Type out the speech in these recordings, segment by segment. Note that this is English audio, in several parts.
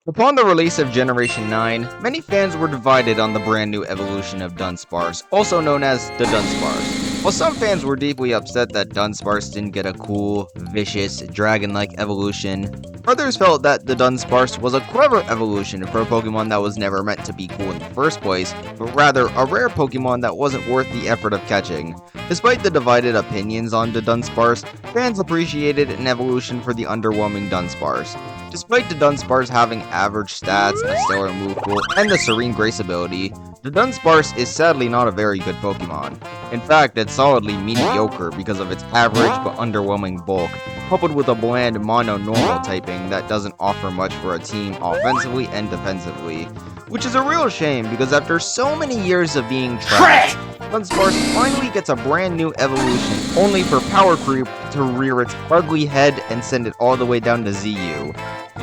Upon the release of Generation 9, many fans were divided on the brand new evolution of Dunsparce, also known as the Dunsparce. While some fans were deeply upset that Dunsparce didn't get a cool, vicious, dragon-like evolution, others felt that the Dunsparce was a clever evolution for a Pokemon that was never meant to be cool in the first place, but rather a rare Pokemon that wasn't worth the effort of catching. Despite the divided opinions on the Dunsparce, fans appreciated an evolution for the underwhelming Dunsparce. Despite the Dunsparce having average stats, a stellar move pool, and the Serene Grace ability, the Dunsparce is sadly not a very good Pokemon. In fact, it's solidly mediocre because of its average but underwhelming bulk, coupled with a bland mono-normal typing that doesn't offer much for a team offensively and defensively. Which is a real shame because after so many years of being trash, Dunsparce finally gets a brand new evolution, only for Power Creep to rear its ugly head and send it all the way down to ZU.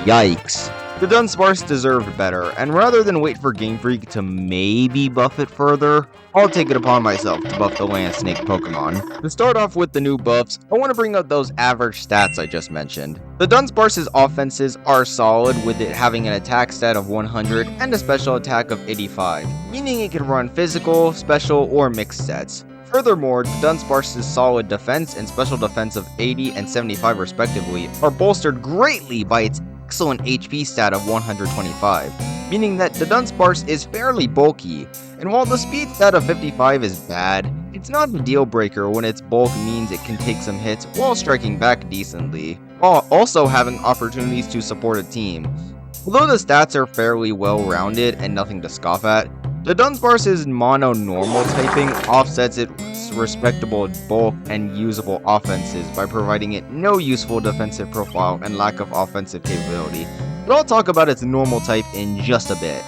Yikes. The Dunsparce deserved better, and rather than wait for Game Freak to maybe buff it further, I'll take it upon myself to buff the Land Snake Pokemon. To start off with the new buffs, I want to bring up those average stats I just mentioned. The Dunsparce's offenses are solid, with it having an attack stat of 100 and a special attack of 85, meaning it can run physical, special, or mixed sets. Furthermore, the Dunsparce's solid defense and special defense of 80 and 75 respectively are bolstered greatly by its excellent HP stat of 125, meaning that the Dunsparce is fairly bulky, and while the speed stat of 55 is bad, it's not a deal breaker when its bulk means it can take some hits while striking back decently, while also having opportunities to support a team. Although the stats are fairly well-rounded and nothing to scoff at, the Dunsparce's mono-normal typing offsets its respectable bulk and usable offenses by providing it no useful defensive profile and lack of offensive capability, but I'll talk about its normal type in just a bit.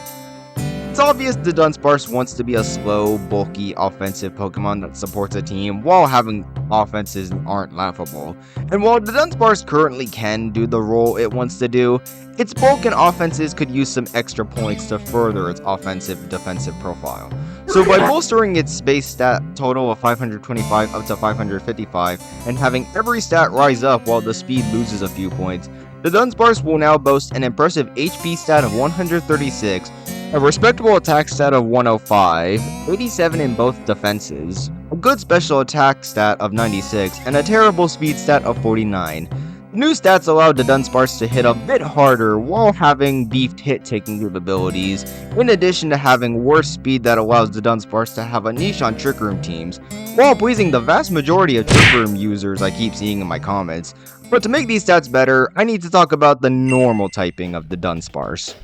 It's obvious the Dunsparce wants to be a slow, bulky, offensive Pokemon that supports a team while having offenses that aren't laughable. And while the Dunsparce currently can do the role it wants to do, its bulk and offenses could use some extra points to further its offensive-defensive profile. So by bolstering its base stat total of 525 up to 555, and having every stat rise up while the speed loses a few points, the Dunsparce will now boast an impressive HP stat of 136, a respectable attack stat of 105, 87 in both defenses, a good special attack stat of 96, and a terrible speed stat of 49. The new stats allowed the Dunsparce to hit a bit harder while having beefed hit-taking capabilities, in addition to having worse speed that allows the Dunsparce to have a niche on Trick Room teams, while pleasing the vast majority of Trick Room users I keep seeing in my comments. But to make these stats better, I need to talk about the normal typing of the Dunsparce.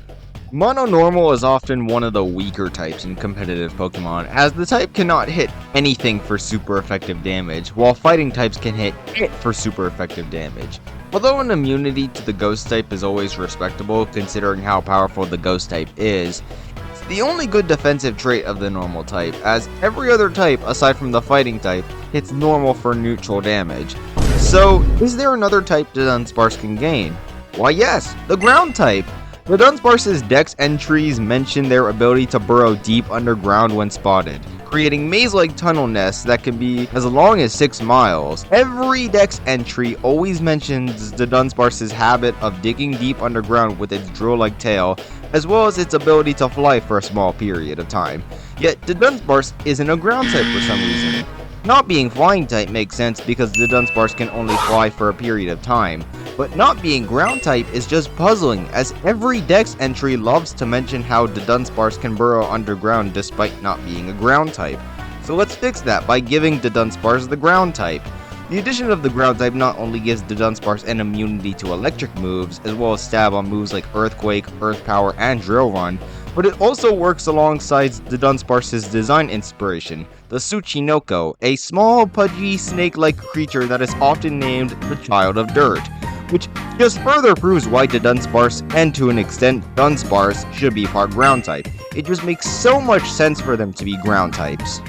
Mono-normal is often one of the weaker types in competitive Pokemon, as the type cannot hit anything for super effective damage, while fighting types can hit it for super effective damage. Although an immunity to the Ghost type is always respectable considering how powerful the Ghost type is, it's the only good defensive trait of the normal type, as every other type aside from the fighting type hits normal for neutral damage. So, is there another type the Dunsparce can gain? Why yes, the ground type! The Dunsparce's dex entries mention their ability to burrow deep underground when spotted, creating maze-like tunnel nests that can be as long as 6 miles. Every dex entry always mentions the Dunsparce's habit of digging deep underground with its drill-like tail, as well as its ability to fly for a small period of time. Yet, the Dunsparce isn't a ground type for some reason. Not being flying type makes sense because the Dunsparce can only fly for a period of time, but not being ground type is just puzzling, as every dex entry loves to mention how the Dunsparce can burrow underground despite not being a ground type. So let's fix that by giving the Dunsparce the ground type. The addition of the ground type not only gives the Dunsparce an immunity to electric moves, as well as stab on moves like Earthquake, Earth Power, and Drill Run, but it also works alongside the Dunsparce's design inspiration, the Tsuchinoko, a small, pudgy, snake-like creature that is often named the Child of Dirt, which just further proves why the Dunsparce, and to an extent Dunsparce, should be part ground type. It just makes so much sense for them to be ground types.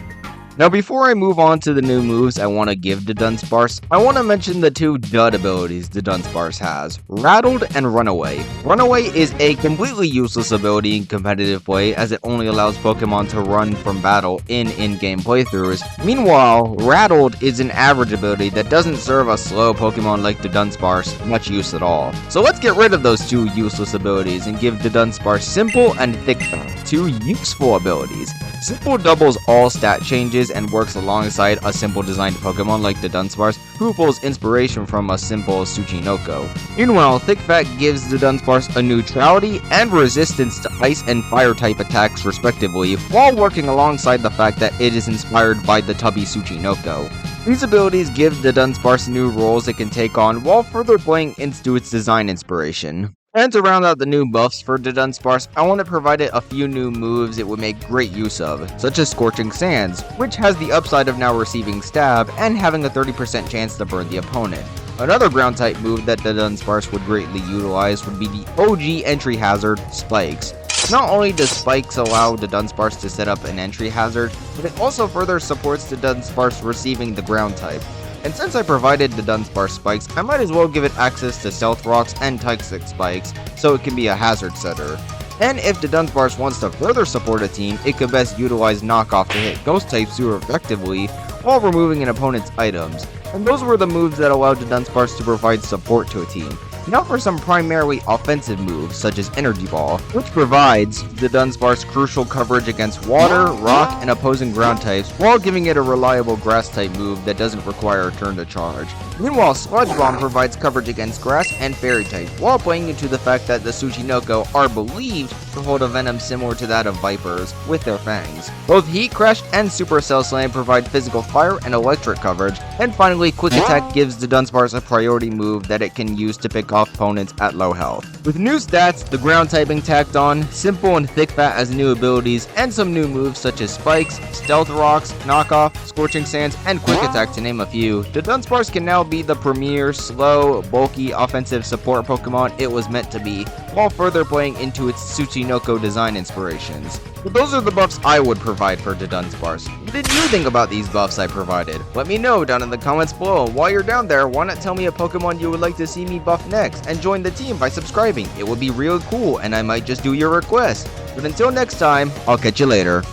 Now before I move on to the new moves I want to give to Dunsparce, I want to mention the two dud abilities the Dunsparce has, Rattled and Runaway. Runaway is a completely useless ability in competitive play as it only allows Pokemon to run from battle in in-game playthroughs. Meanwhile, Rattled is an average ability that doesn't serve a slow Pokemon like the Dunsparce much use at all. So let's get rid of those two useless abilities and give the Dunsparce Simple and Thickfang, two useful abilities. Simple doubles all stat changes and works alongside a simple designed Pokemon like the Dunsparce, who pulls inspiration from a simple Tsuchinoko. Meanwhile, Thickfang gives the Dunsparce a neutrality and resistance to ice and fire type attacks respectively, while working alongside the fact that it is inspired by the tubby Tsuchinoko. These abilities give the Dunsparce new roles it can take on while further playing into its design inspiration. And to round out the new buffs for the Dunsparce, I want to provide it a few new moves it would make great use of, such as Scorching Sands, which has the upside of now receiving Stab and having a 30% chance to burn the opponent. Another ground type move that the Dunsparce would greatly utilize would be the OG entry hazard, Spikes. Not only does Spikes allow the Dunsparce to set up an entry hazard, but it also further supports the Dunsparce receiving the ground type. And since I provided the Dunsparce Spikes, I might as well give it access to Stealth Rocks and Toxic Spikes, so it can be a hazard setter. And if the Dunsparce wants to further support a team, it could best utilize Knockoff to hit Ghost types super effectively, while removing an opponent's items. And those were the moves that allowed the Dunsparce to provide support to a team. Now for some primarily offensive moves, such as Energy Ball, which provides the Dunsparce crucial coverage against water, rock, and opposing ground types, while giving it a reliable grass type move that doesn't require a turn to charge. Meanwhile, Sludge Bomb provides coverage against grass and fairy types, while playing into the fact that the Tsuchinoko are believed to hold a venom similar to that of vipers, with their fangs. Both Heat Crash and Supercell Slam provide physical fire and electric coverage, and finally, Quick Attack gives the Dunsparce a priority move that it can use to pick off opponents at low health. With new stats, the ground typing tacked on, Simple and Thickfang as new abilities, and some new moves such as Spikes, Stealth Rocks, Knockoff, Scorching Sands, and Quick Attack to name a few, the Dunsparce can now be the premier, slow, bulky, offensive support Pokemon it was meant to be, while further playing into its Tsuchinoko design inspirations. But those are the buffs I would provide for the Dunsparce. What did you think about these buffs I provided? Let me know down in the comments below. While you're down there, why not tell me a Pokemon you would like to see me buff next, and join the team by subscribing. It would be real cool, and I might just do your request. But until next time, I'll catch you later.